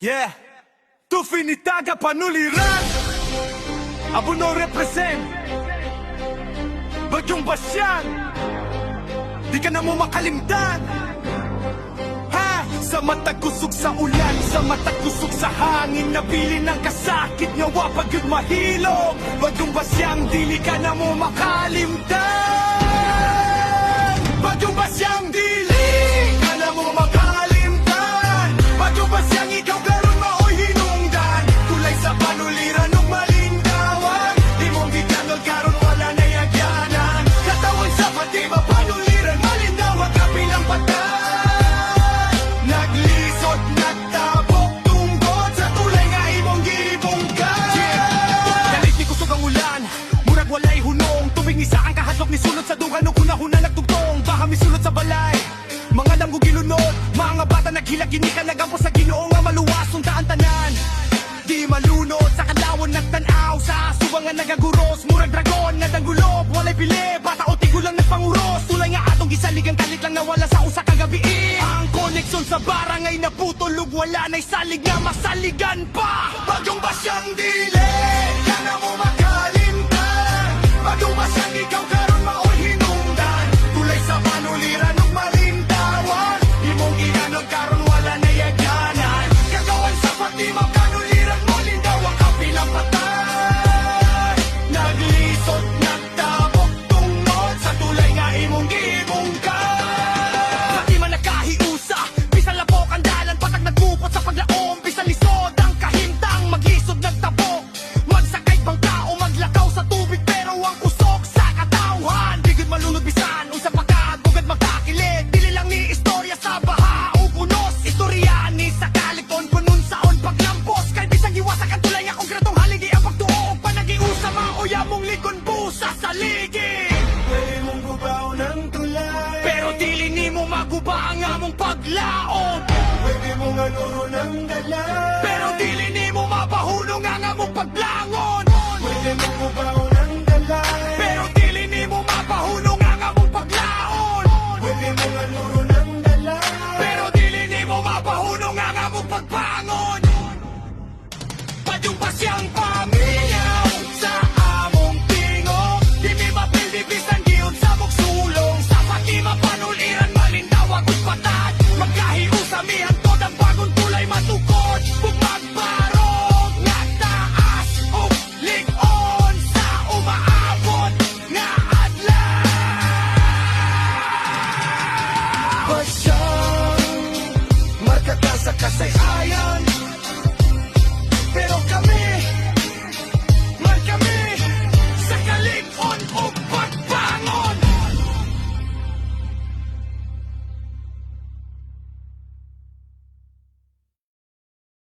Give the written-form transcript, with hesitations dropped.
Yeah, tu finitaga panuliran. Abono represent Bagyong Basyan. Di ka na mo makalimtan. Ha? Sa matag kusog sa ulan, sa matag kusog sa hangin, nabili ng kasakit nga wapag yun mahilom. Bagyong Basyang, dili ka na mo makalimtan. Bagyong Basyang, dili ka na mo makalimtan. Bagyong Basyang, ikaw karon maoy hinungdan. Tulay sa panuliran ug malindawan, di mong gitanol karon wala na yagyanan. Katawan sa Fatima, panuliran malindawan, kapilang patay. Naglisod, nagtabok, tunggod sa tulay nga imong gibungkan. Galit ni kusog ang ulan, murag walay hunong. Tubig ni sa ang kahadlok ni sulod sa dungan nung una-huna nagtugtong. Baka misulod sa balay, mga damgo gilunod. Mga bata naghila kini ka nagampo sa Ginoo nga maluwas untaan tanan. Di malunod sa kalawon nagtanaw, sa asuwang nga nagaguros. Murag dragon nga danggulob, walay pili, bata o tigulang nagpanguros. Tulay nga atong gisaligang talit lang nawala sa usa ka gabi. Ang koneksyon sa barangay naputulog, wala na'y salig nga masaligan pa. Bagyong Basyang, dili ka na mo makalimtan. Bagyong Basyang, ikaw karon maoy hinungdan. Tulay sa panuliran ug malindawan, imong ginanod karon wala na yagyanan. Kagawan sa Fatima, panuliran malindawan, kapilang patay. Naglisod, nagtabok, tungod sa tulay nga imong gibungkan. Fatima nakahiusa, bisan lapok ang dalan, patag nagkupot sa paglaom. Bisan lisod ang kahimtang, maglisod nagtabok. Magsakay bangka o maglakaw sa tubig, pero ang kusok sa katawan. Digid malunod bisan, unsa pagkaad, bugad magkakilit. Dili lang ni istorya sa baha o punos. Istorya ni sa kaliton, kunon saon paglampos. Kay bisang iwasak ang tulay nga konkretong haligi. Ang pagtuo o panagiusa, mauya mong likon busa sa ligi. Pwede mong gubaw ng tulay, pero dili ni mo maguba ang among paglaom. Pwede mong anuro ng galay,